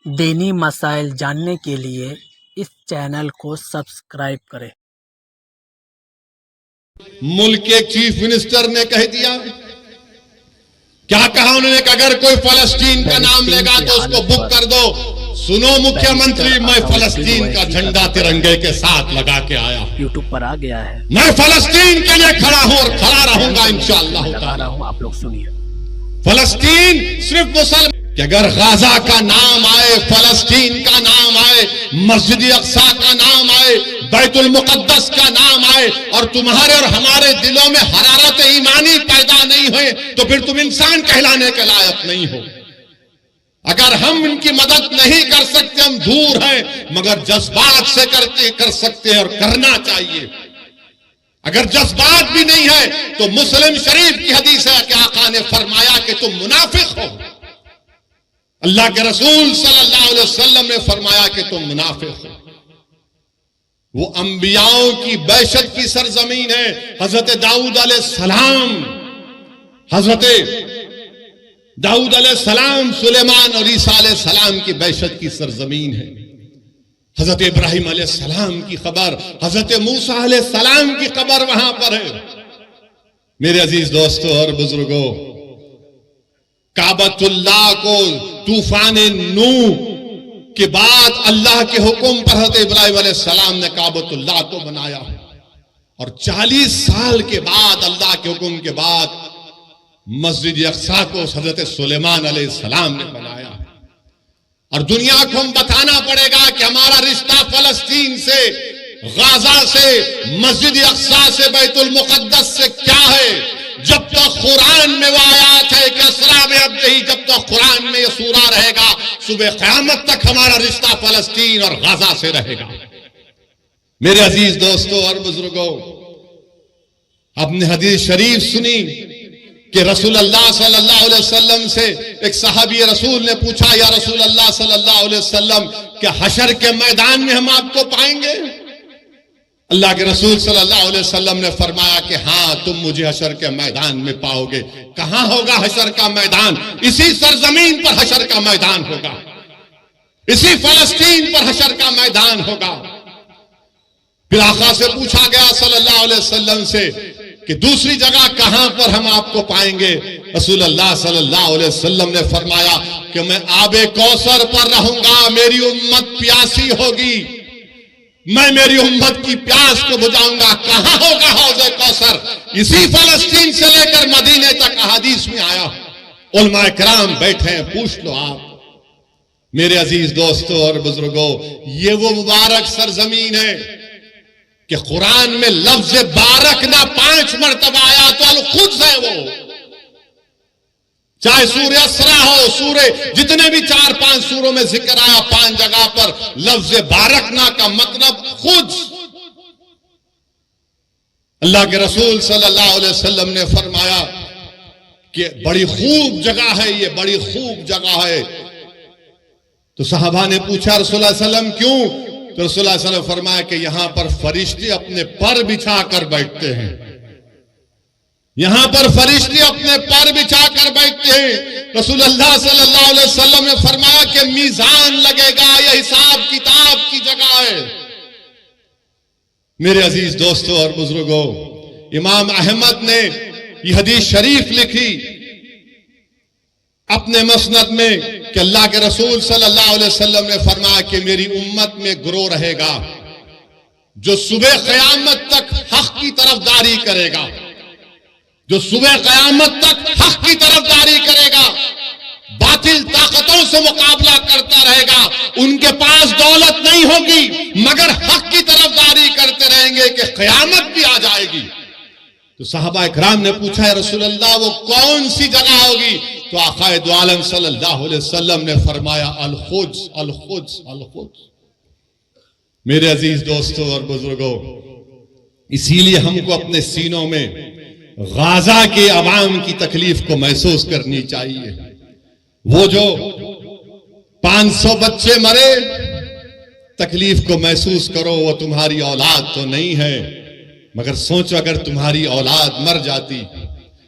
दीनी मसाइल जानने के लिए इस चैनल को सब्सक्राइब करें। मुल्क के चीफ मिनिस्टर ने कह दिया, क्या कहा उन्होंने कि अगर कोई फलस्तीन का नाम लेगा तो उसको बुक कर दो। सुनो मुख्यमंत्री, मैं फलस्तीन का झंडा तिरंगे के साथ लगा के आया, यूट्यूब पर आ गया है। मैं फलस्तीन के लिए खड़ा हूं और खड़ा रहूंगा इंशाअल्लाह। लगा रहा हूं, आप लोग सुनिए। फलस्तीन सिर्फ मुसलमान कि अगर गाजा का नाम आए, फलस्तीन का नाम आए, मस्जिद अक्सा का नाम आए, बैतुल मुकद्दस का नाम आए और तुम्हारे और हमारे दिलों में हरारत ईमानी पैदा नहीं हुए तो फिर तुम इंसान कहलाने के लायक नहीं हो। अगर हम इनकी मदद नहीं कर सकते, हम दूर हैं, मगर जज्बात से कर सकते हैं और करना चाहिए। अगर जज्बात भी नहीं है तो मुस्लिम शरीफ की हदीस है कि आका ने फरमाया कि तुम मुनाफिक हो। अल्लाह के रसूल सल्लल्लाहु अलैहि वसल्लम ने फरमाया कि तुम मुनाफिक हो। वो अंबियाओं की बैशत की सरजमीन है। हजरत दाऊद अलैहिस्सलाम, दाऊद अलैहिस्सलाम, सुलेमान और ईसा अलैहिस्सलाम की बैशत की सरजमीन है। हजरत इब्राहिम अलैहिस्सलाम की खबर, हजरत मूसा अलैहिस्सलाम की खबर वहां पर है। मेरे अजीज दोस्तों और बुजुर्गों, काबतुल्लाह को तूफान नूह के बाद अल्लाह के हुक्म पर हजरत इब्राहिम अलैहिस्सलाम ने काबतुल्लाह को बनाया और 40 साल के बाद अल्लाह के हुक्म के बाद मस्जिद अक्सा को हजरत सुलेमान अलैहिस्सलाम ने बनाया। और दुनिया को हम बताना पड़ेगा कि हमारा रिश्ता फलस्तीन से, गाजा से, मस्जिद अक्सा से, बैतुल मुकद्दस से क्या है। जब तक कुरान में वो आयात है कि असरा में अब नहीं, जब तक कुरान में ये सूरा रहेगा, सुबह क़यामत तक हमारा रिश्ता फलस्तीन और गाजा से रहेगा। मेरे अजीज दोस्तों और बुजुर्गों, आपने हदीस शरीफ सुनी कि रसूल अल्लाह सल्लल्लाहु अलैहि वसल्लम से एक सहाबी रसूल ने पूछा, या रसूल अल्लाह सल्लल्लाहु अलैहि वसल्लम, क्या हशर के मैदान में हम आपको पाएंगे? अल्लाह के रसूल सल्लल्लाहु अलैहि वसल्लम ने फरमाया कि हाँ, तुम मुझे हशर के मैदान में पाओगे। कहां होगा हशर का मैदान? इसी सरजमीन पर हशर का मैदान होगा, इसी फलस्तीन पर हशर का मैदान होगा। फिर आका से पूछा गया सल्लल्लाहु अलैहि वसल्लम से कि दूसरी जगह कहां पर हम आपको पाएंगे? रसूल अल्लाह सल्लल्लाहु अलैहि वसल्लम ने फरमाया कि मैं आबे कौसर पर रहूंगा, मेरी उम्मत प्यासी होगी, मैं मेरी उम्मत की प्यास को बुझाऊंगा। कहां होगा हौज़े कौसर? इसी फलस्तीन से लेकर मदीने तक हदीस में आया। उलमा किराम बैठे हैं, पूछ लो आप। मेरे अजीज दोस्तों और बुजुर्गों, ये वो मुबारक सरजमीन है कि कुरान में लफ्ज बारक ना 5 मरतबा आया तो अल खुद है वो। चाहे सूर्य असरा हो, सूर्य जितने भी 4-5 सूरों में जिक्र आया, 5 जगह पर लफ्ज बारकना का मतलब खुद। अल्लाह के रसूल सल्लल्लाहु अलैहि वसल्लम ने फरमाया कि बड़ी खूब जगह है ये, बड़ी खूब जगह है। तो सहाबा ने पूछा, रसूलुल्लाह सल्लल्लाहु अलैहि वसल्लम क्यों? तो रसूलुल्लाह सल्लल्लाहु अलैहि वसल्लम फरमाया कि यहां पर फरिश्ते अपने पर बिछा कर बैठते हैं, यहां पर फरिश्ते अपने पर बिछा कर बैठते हैं। रसूलुल्लाह सल्लल्लाहु अलैहि वसल्लम ने फरमाया कि मीजान लगेगा, यह हिसाब किताब की जगह है। मेरे अजीज दोस्तों और बुजुर्गों, इमाम अहमद ने यह हदीस शरीफ लिखी अपने मसनद में कि अल्लाह के रसूल सल्लल्लाहु अलैहि वसल्लम ने फरमाया कि मेरी उम्मत में गिरोह रहेगा जो सुबह क़यामत तक हक की तरफदारी करेगा, जो सुबह क़यामत तक हक की तरफदारी करेगा, बातिल ताकतों से मुकाबला करता रहेगा। उनके पास दौलत नहीं होगी मगर हक की तरफदारी करते रहेंगे कि क़यामत भी आ जाएगी। तो सहाबा इकराम ने पूछा, है रसूल अल्लाह, वो कौन सी जगह होगी? तो आक़ाए दो आलम सल्लल्लाहु अलैहि वसल्लम ने फरमाया, अल खुद्स, अल खुद्स, अल खुद्स। मेरे अजीज दोस्तों और बुजुर्गों, इसीलिए हमको अपने सीनों में गाजा के अवाम की तकलीफ को महसूस करनी चाहिए। वो जो 500 बच्चे मरे, तकलीफ को महसूस करो। वो तुम्हारी औलाद तो नहीं है, मगर सोचो अगर तुम्हारी औलाद मर जाती।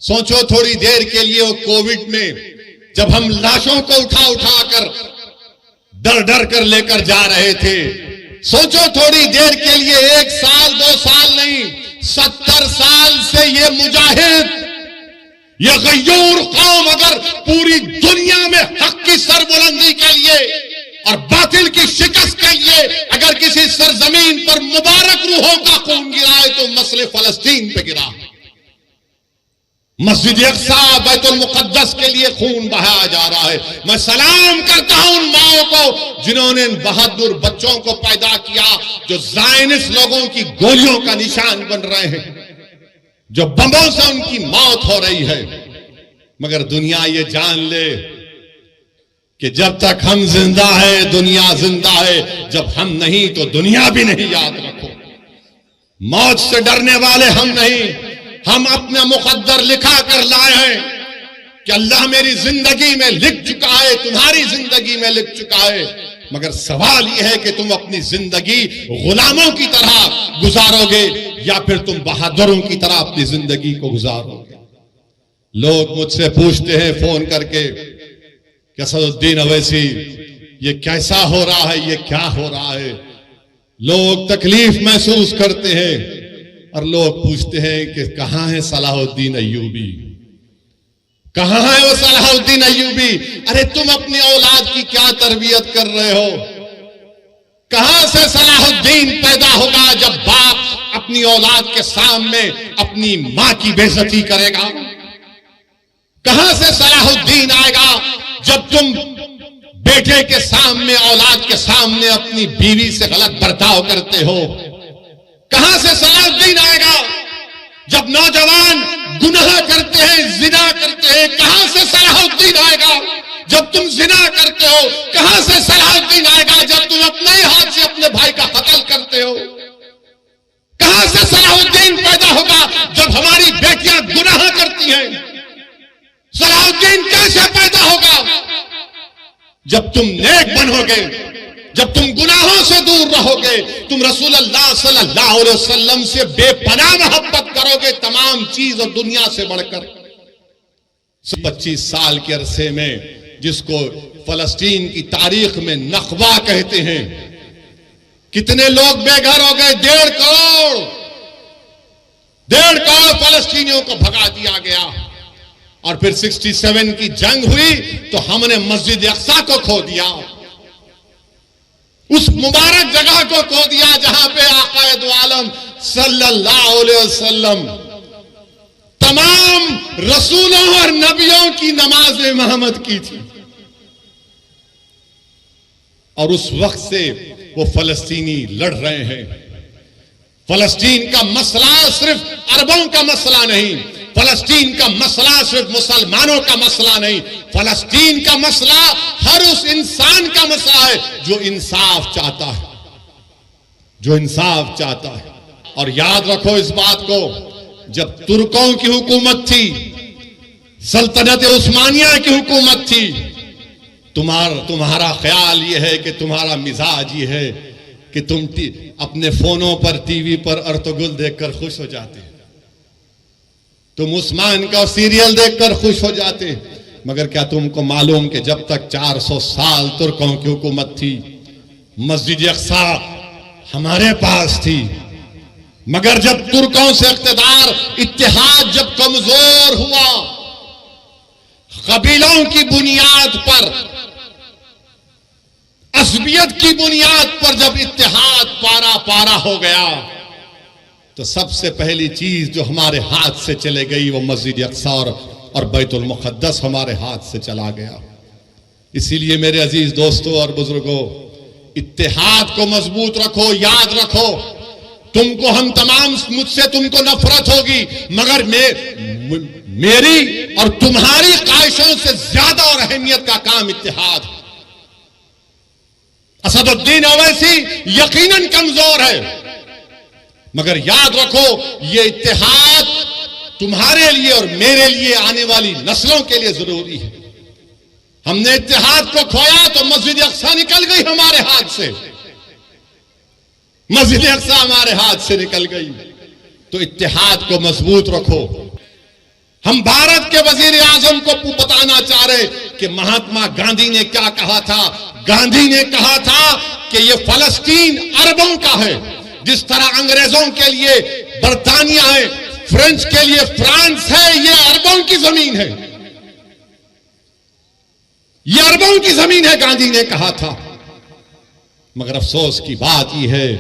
सोचो थोड़ी देर के लिए वो कोविड में जब हम लाशों को उठा कर डर डर कर लेकर जा रहे थे। सोचो थोड़ी देर के लिए, 1 साल 2 साल नहीं, 70 साल से ये मुजाहिद, ये गय्यूर कौम अगर पूरी दुनिया में हक की सरबुलंदी के लिए और बातिल की शिकस्त के लिए अगर किसी सरजमीन पर मुबारक रूहों का खून गिरा है तो मसले फलस्तीन पे गिरा। मस्जिद अक्सा बैतुल मुकद्दस के लिए खून बहाया जा रहा है। मैं सलाम करता हूं उन माओं को जिन्होंने इन बहादुर बच्चों को पैदा किया जो ज़ायनिस्ट लोगों की गोलियों का निशान बन रहे हैं, जो बमों से उनकी मौत हो रही है। मगर दुनिया ये जान ले कि जब तक हम जिंदा है दुनिया जिंदा है, जब हम नहीं तो दुनिया भी नहीं। याद रखो, मौत से डरने वाले हम नहीं, हम अपना मुकद्दर लिखा कर लाए हैं कि अल्लाह मेरी जिंदगी में लिख चुका है, तुम्हारी जिंदगी में लिख चुका है। मगर सवाल यह है कि तुम अपनी जिंदगी गुलामों की तरह गुजारोगे या फिर तुम बहादुरों की तरह अपनी जिंदगी को गुजारोगे। लोग मुझसे पूछते हैं फोन करके कि असदुद्दीन अवैसी ये कैसा हो रहा है, ये क्या हो रहा है। लोग तकलीफ महसूस करते हैं और लोग पूछते हैं कि कहां है सलाहुद्दीन अय्यूबी, कहां है वो सलाहुद्दीन अय्यूबी। अरे तुम अपनी औलाद की क्या तरबियत कर रहे हो? कहां से सलाहुद्दीन पैदा होगा जब बाप अपनी औलाद के सामने अपनी मां की बेइज्जती करेगा? कहां से सलाहुद्दीन आएगा जब तुम बेटे के सामने, औलाद के सामने अपनी बीवी से गलत बर्ताव करते हो? कहां से सलाहुद्दीन आएगा जब नौजवान गुनाह करते हैं, जिना करते हैं? कहां से सलाहुद्दीन आएगा जब तुम जिना करते हो? कहां से सलाहुद्दीन आएगा जब तुम अपने ही हाथ से अपने भाई का कत्ल करते हो? कहां से सलाहुद्दीन पैदा होगा जब हमारी बेटियां गुनाह करती हैं? सलाहुद्दीन कैसे पैदा होगा? जब तुम नेक बनोगे, जब तुम गुनाहों से दूर रहोगे, तुम रसूलुल्लाह सल्लल्लाहु अलैहि वसल्लम से बेपनाह मोहब्बत करोगे, तमाम चीज और दुनिया से बढ़कर। 25 साल के अरसे में जिसको फलस्तीन की तारीख में नखवा कहते हैं, कितने लोग बेघर हो गए? 1.5 करोड़ फलस्तीनियों को भगा दिया गया। और फिर 67 की जंग हुई तो हमने मस्जिद अक्सा को खो दिया, उस मुबारक जगह को खो दिया जहां पे आक़ाए दो आलम सल्लल्लाहु अलैहि वसल्लम तमाम रसूलों और नबियों की नमाज मोहम्मद की थी। और उस वक्त से वो फलस्तीनी लड़ रहे हैं। फलस्तीन का मसला सिर्फ अरबों का मसला नहीं, फलस्तीन का मसला सिर्फ मुसलमानों का मसला नहीं, फलस्तीन का मसला हर उस इंसान का मसला है जो इंसाफ चाहता है, जो इंसाफ चाहता है। और याद रखो इस बात को, जब तुर्कों की हुकूमत थी, सल्तनत उस्मानिया की हुकूमत थी, तुम्हारा ख्याल यह है कि तुम्हारा मिजाज ये है कि तुम अपने फोनों पर, टीवी पर अर्तुगरुल देखकर खुश हो जाते, तुम उस्मान का सीरियल देखकर खुश हो जाते। मगर क्या तुमको मालूम कि जब तक 400 साल तुर्कों की हुकूमत थी, मस्जिद अक्सा हमारे पास थी। मगर जब तुर्कों से इख्तिदार, इत्तेहाद जब कमजोर हुआ, कबीलों की बुनियाद पर, असबियत की बुनियाद पर जब इत्तेहाद पारा पारा हो गया, तो सबसे पहली चीज जो हमारे हाथ से चले गई वो मस्जिद अक्सा और बैतुल मुक़द्दस हमारे हाथ से चला गया। इसीलिए मेरे अजीज दोस्तों और बुजुर्गों, इत्तेहाद को मजबूत रखो। याद रखो, तुमको हम तमाम, मुझसे तुमको नफरत होगी, मगर मेरी और तुम्हारी ख्वाहिशों से ज्यादा और अहमियत का काम इत्तेहाद है। असदुद्दीन अवैसी यकीनन कमजोर है, मगर याद रखो ये इत्तेहाद तुम्हारे लिए और मेरे लिए, आने वाली नस्लों के लिए जरूरी है। हमने इत्तेहाद को खोया तो मस्जिद अक्सा निकल गई हमारे हाथ से, मस्जिद अक्सा हमारे हाथ से निकल गई। तो इत्तेहाद को मजबूत रखो। हम भारत के वजीर आजम को बताना चाह रहे कि महात्मा गांधी ने क्या कहा था, गांधी ने कहा था कि ये फलस्तीन अरबों का है, जिस तरह अंग्रेजों के लिए बर्तानिया है, फ्रेंच के लिए फ्रांस है, ये अरबों की जमीन है, ये अरबों की जमीन है, गांधी ने कहा था। मगर अफसोस की बात यह है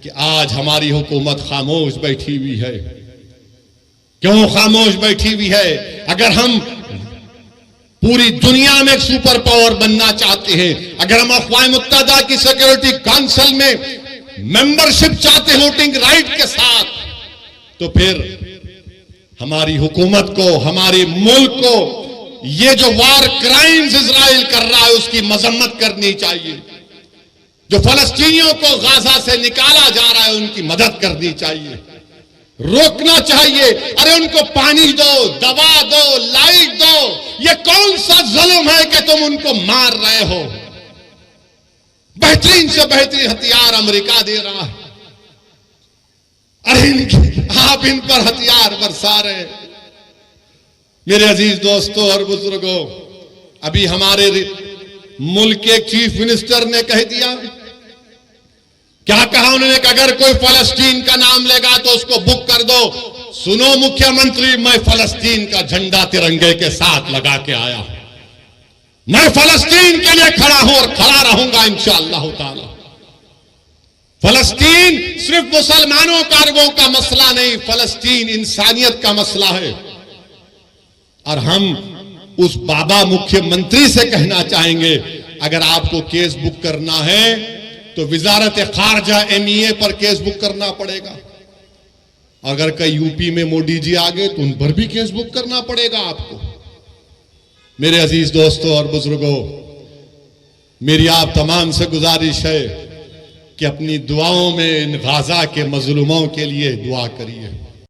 कि आज हमारी हुकूमत खामोश बैठी हुई है। क्यों खामोश बैठी हुई है? अगर हम पूरी दुनिया में एक सुपर पावर बनना चाहते हैं, अगर हम अक़वाम मुत्तहिदा की सिक्योरिटी काउंसिल में मेंबरशिप चाहते हैं वोटिंग राइट के साथ, तो फिर हमारी हुकूमत को, हमारे मुल्क को ये जो वार क्राइम्स इजराइल कर रहा है उसकी मजम्मत करनी चाहिए। जो फलस्तीनियों को गाजा से निकाला जा रहा है उनकी मदद करनी चाहिए, रोकना चाहिए। अरे उनको पानी दो, दवा दो, लाइट दो। ये कौन सा जुल्म है कि तुम उनको मार रहे हो? बेहतरीन से बेहतरीन हथियार अमेरिका दे रहा है, अरे आप इन पर हथियार बरसा रहे। मेरे अजीज दोस्तों और बुजुर्गों, अभी हमारे मुल्क के चीफ मिनिस्टर ने कह दिया, क्या कहा उन्होंने कि अगर कोई फलस्तीन का नाम लेगा तो उसको बुक कर दो। सुनो मुख्यमंत्री, मैं फलस्तीन का झंडा तिरंगे के साथ लगा के आया, मैं फलस्तीन के लिए खड़ा हूं और खड़ा रहूंगा इंशाअल्लाह ताला। फलस्तीन सिर्फ मुसलमानों का, अरबों का मसला नहीं, फलस्तीन इंसानियत का मसला है। और हम उस बाबा मुख्यमंत्री से कहना चाहेंगे, अगर आपको केस बुक करना है तो विजारत खारजा MEA पर केस बुक करना पड़ेगा। अगर कई यूपी में मोदी जी आ गए तो उन पर भी केस बुक करना पड़ेगा आपको। मेरे अजीज दोस्तों और बुजुर्गों, मेरी आप तमाम से गुजारिश है कि अपनी दुआओं में इन गाजा के मजलूमों के लिए दुआ करिए।